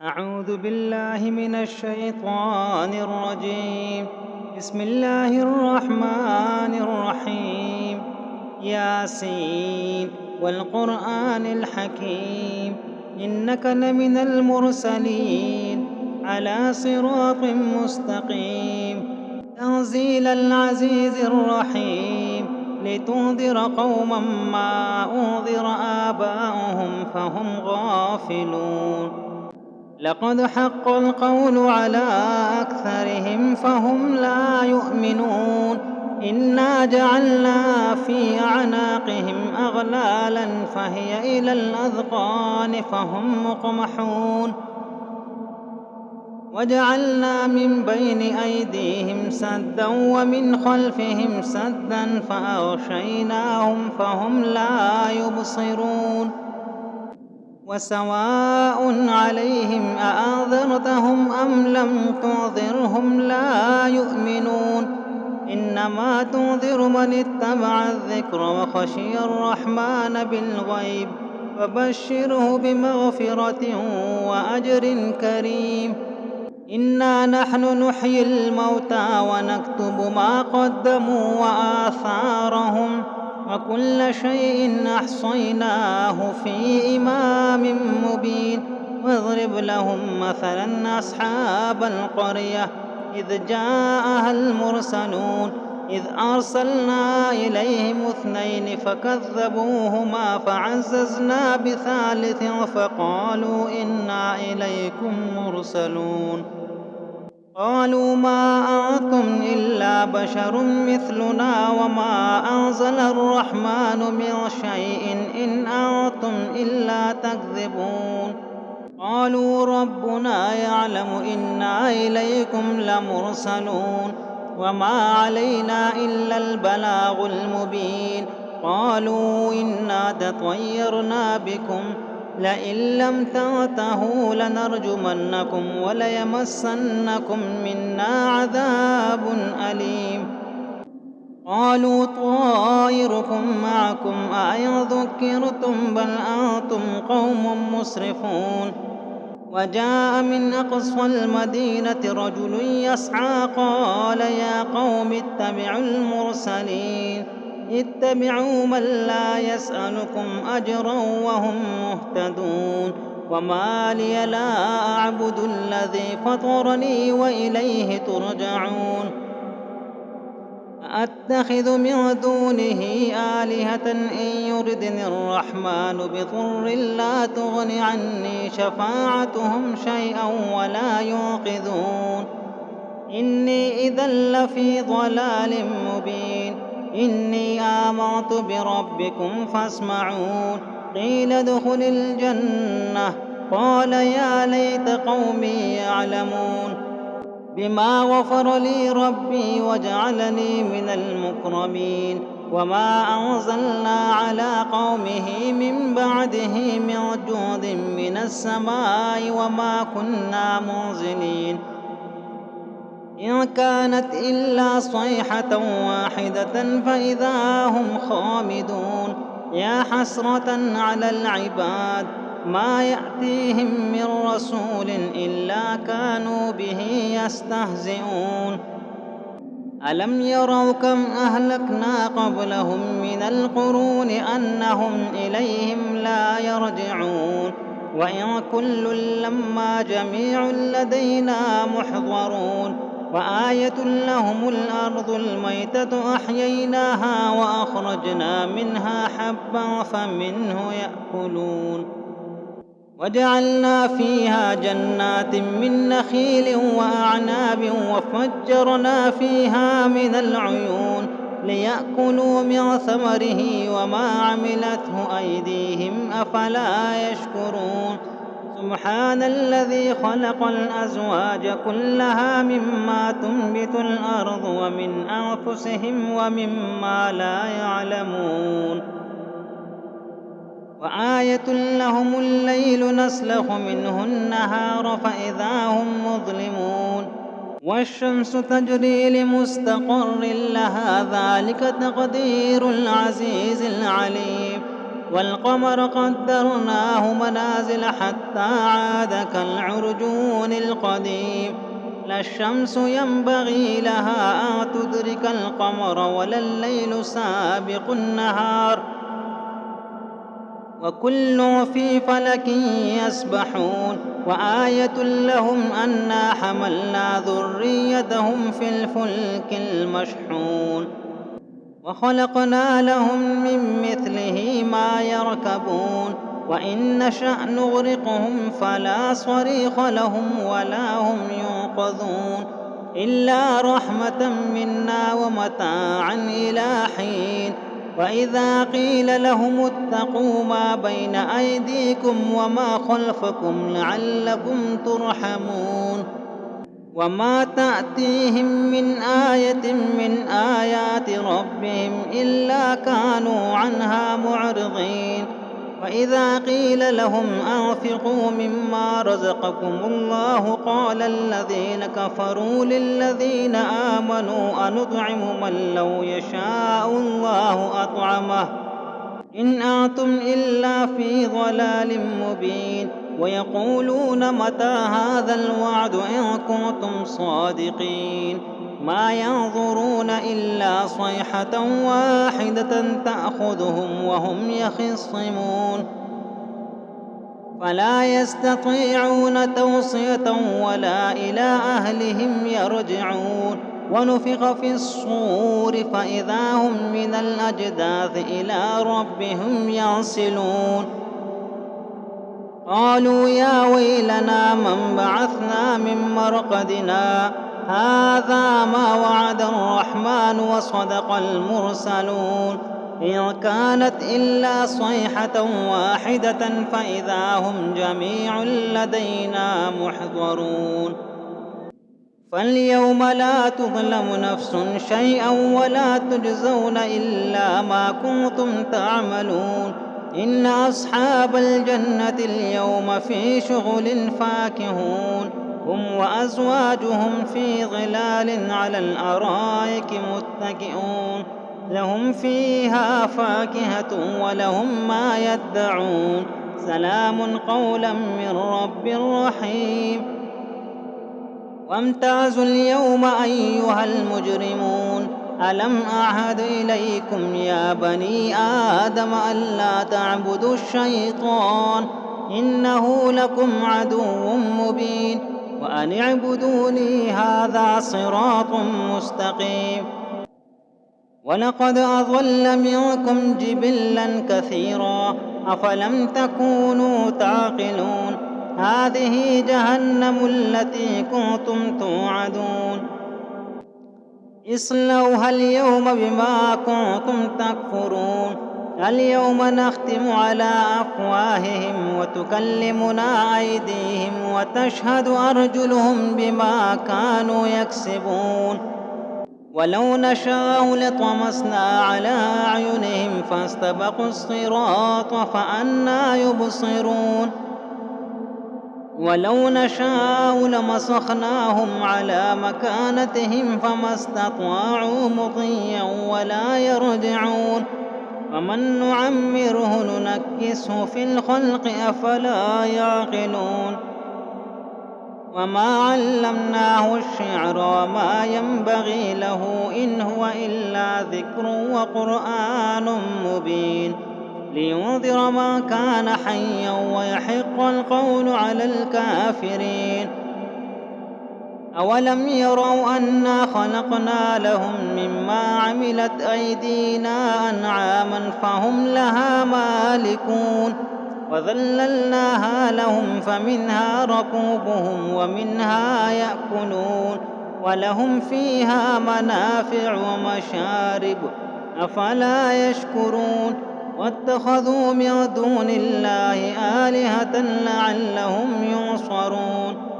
أعوذ بالله من الشيطان الرجيم. بسم الله الرحمن الرحيم. ياسين والقرآن الحكيم إنك لمن المرسلين على صراط مستقيم تنزيل العزيز الرحيم لتنذر قوما ما أنذر آباؤهم فهم غافلون. لقد حق القول على أكثرهم فهم لا يؤمنون. إنا جعلنا في أعناقهم أغلالا فهي إلى الأذقان فهم مقمحون. وجعلنا من بين أيديهم سدا ومن خلفهم سدا فأغشيناهم فهم لا يبصرون. وسواء عليهم أأنذرتهم أم لم تنذرهم لا يؤمنون. إنما تنذر من اتبع الذكر وخشي الرحمن بالغيب فبشره بمغفرة وأجر كريم. إنا نحن نحيي الموتى ونكتب ما قدموا وآثارهم وكل شيء أحصيناه في إمام مبين. واضرب لهم مثلا أصحاب القرية إذ جاءها المرسلون إذ أرسلنا إليهم 2 فكذبوهما فعززنا بثالث فقالوا إنا إليكم مرسلون. قالوا ما أنتم إلا بشر مثلنا وما أنزل الرحمن من شيء إن أنتم إلا تكذبون. قالوا ربنا يعلم إنا إليكم لمرسلون وما علينا إلا البلاغ المبين. قالوا إنا تطيرنا بكم لئن لم تنتهوا لنرجمنكم وليمسنكم منا عذاب أليم. قالوا طائركم معكم أئن ذكرتم بل أنتم قوم مسرفون. وجاء من أقصى المدينة رجل يسعى قال يا قوم اتبعوا المرسلين اتبعوا من لا يسألكم أجرا وهم مهتدون. وما لي لا أعبد الذي فطرني وإليه ترجعون. أتخذ من دونه آلهة إن يردني الرحمن بضر لا تغن عني شفاعتهم شيئا ولا ينقذون. إني إذا لفي ضلال مبين. إني آمنت بربكم فاسمعون. قيل ادخل الجنة قال يا ليت قومي يعلمون بما غفر لي ربي وجعلني من المكرمين. وما أنزلنا على قومه من بعده من جود من السماء وما كنا منزلين. إن كانت إلا صيحة واحدة فإذا هم خامدون. يا حسرة على العباد ما يأتيهم من رسول إلا كانوا به يستهزئون. ألم يروا كم أهلكنا قبلهم من القرون أنهم إليهم لا يرجعون. وإن كل لما جميع لدينا محضرون. وآية لهم الأرض الميتة أحييناها وأخرجنا منها حبا فمنه يأكلون. وجعلنا فيها جنات من نخيل وأعناب وفجرنا فيها من العيون ليأكلوا من ثمره وما عملته أيديهم أفلا يشكرون. سبحان الذي خلق الأزواج كلها مما تنبت الأرض ومن أنفسهم ومما لا يعلمون. وآية لهم الليل نسلخ منه النهار فإذا هم مظلمون. والشمس تجري لمستقر لها ذلك تقدير العزيز العليم. والقمر قدرناه منازل حتى عاد كالعرجون القديم لا الشمس ينبغي لها أن تدرك القمر ولا الليل سابق النهار وكل في فلك يسبحون وآية لهم أنا حملنا ذريتهم في الفلك المشحون وخلقنا لهم من مثله ما يركبون وإن نشأ نغرقهم فلا صريخ لهم ولا هم ينقذون إلا رحمة منا ومتاعا إلى حين وإذا قيل لهم اتقوا ما بين أيديكم وما خلفكم لعلكم ترحمون وما تأتيهم من آية من آيات ربهم إلا كانوا عنها معرضين وإذا قيل لهم أنفقوا مما رزقكم الله قال الذين كفروا للذين آمنوا أنطعم من لو يشاء الله أطعمه إن أنتم إلا في ضلال مبين ويقولون متى هذا الوعد إن كنتم صادقين ما ينظرون إلا صيحة واحدة تأخذهم وهم يخصمون فلا يستطيعون توصية ولا إلى أهلهم يرجعون ونفخ في الصور فإذا هم من الأجداث إلى ربهم ينسلون قالوا يا ويلنا من بعثنا من مرقدنا هذا ما وعد الرحمن وصدق المرسلون إن كانت إلا صيحة واحدة فإذا هم جميع لدينا محضرون فاليوم لا تظلم نفس شيئا ولا تجزون إلا ما كنتم تعملون إن أصحاب الجنة اليوم في شغل فاكهون هم وأزواجهم في ظلال على الأرائك متكئون لهم فيها فاكهة ولهم ما يدعون سلام قولا من رب رحيم وامتازوا اليوم أيها المجرمون ألم أعهد إليكم يا بني آدم ألا تعبدوا الشيطان إنه لكم عدو مبين وأن اعبدوني هذا صراط مستقيم ولقد أضل منكم جبلا كثيرا أفلم تكونوا تعقلون هذه جهنم التي كنتم توعدون اصلوها اليوم بما كنتم تكفرون اليوم نختم على أفواههم وتكلمنا أيديهم وتشهد أرجلهم بما كانوا يكسبون ولو نشاء لطمسنا على أعينهم فاستبقوا الصراط فأنى يبصرون ولو نشاء لمسخناهم على مكانتهم فما استطاعوا مضيا ولا يرجعون ومن نعمره ننكسه في الخلق أفلا يعقلون وما علمناه الشعر وما ينبغي له إن هو إلا ذكر وقرآن مبين لينذر من كان حيا ويحق القول على الكافرين أولم يروا أنا خلقنا لهم مما عملت أيدينا أنعاما فهم لها مالكون وذللناها لهم فمنها ركوبهم ومنها يأكلون ولهم فيها منافع ومشارب أفلا يشكرون واتخذوا من دون الله آلهة لعلهم ينصرون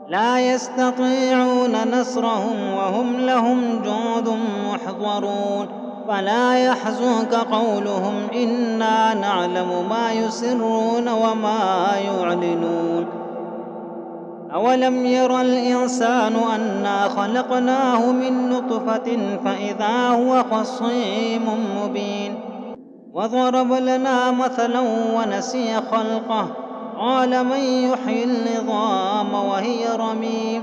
لا يستطيعون نصرهم وهم لهم جند محضرون فلا يحزنك قولهم إنا نعلم ما يسرون وما يعلنون أولم ير الإنسان أنا خلقناه من نطفة فإذا هو خصيم مبين وضرب لنا مثلا ونسي خلقه قال من يحيي العظام وهي رميم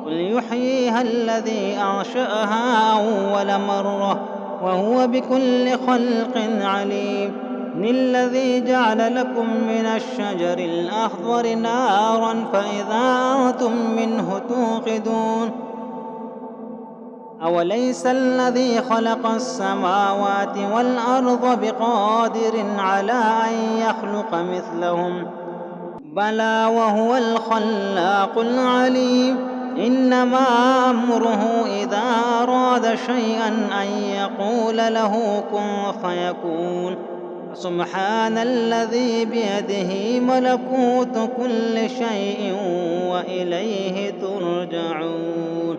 قل يحييها الذي أنشأها أول مرة وهو بكل خلق عليم الذي جعل لكم من الشجر الأخضر نارا فإذا أنتم منه توقدون أوليس الذي خلق السماوات والأرض بقادر على أن يخلق مثلهم بلى وهو الخلاق العليم إنما أمره إذا أراد شيئا أن يقول له كن فيكون سبحان الذي بيده ملكوت كل شيء وإليه ترجعون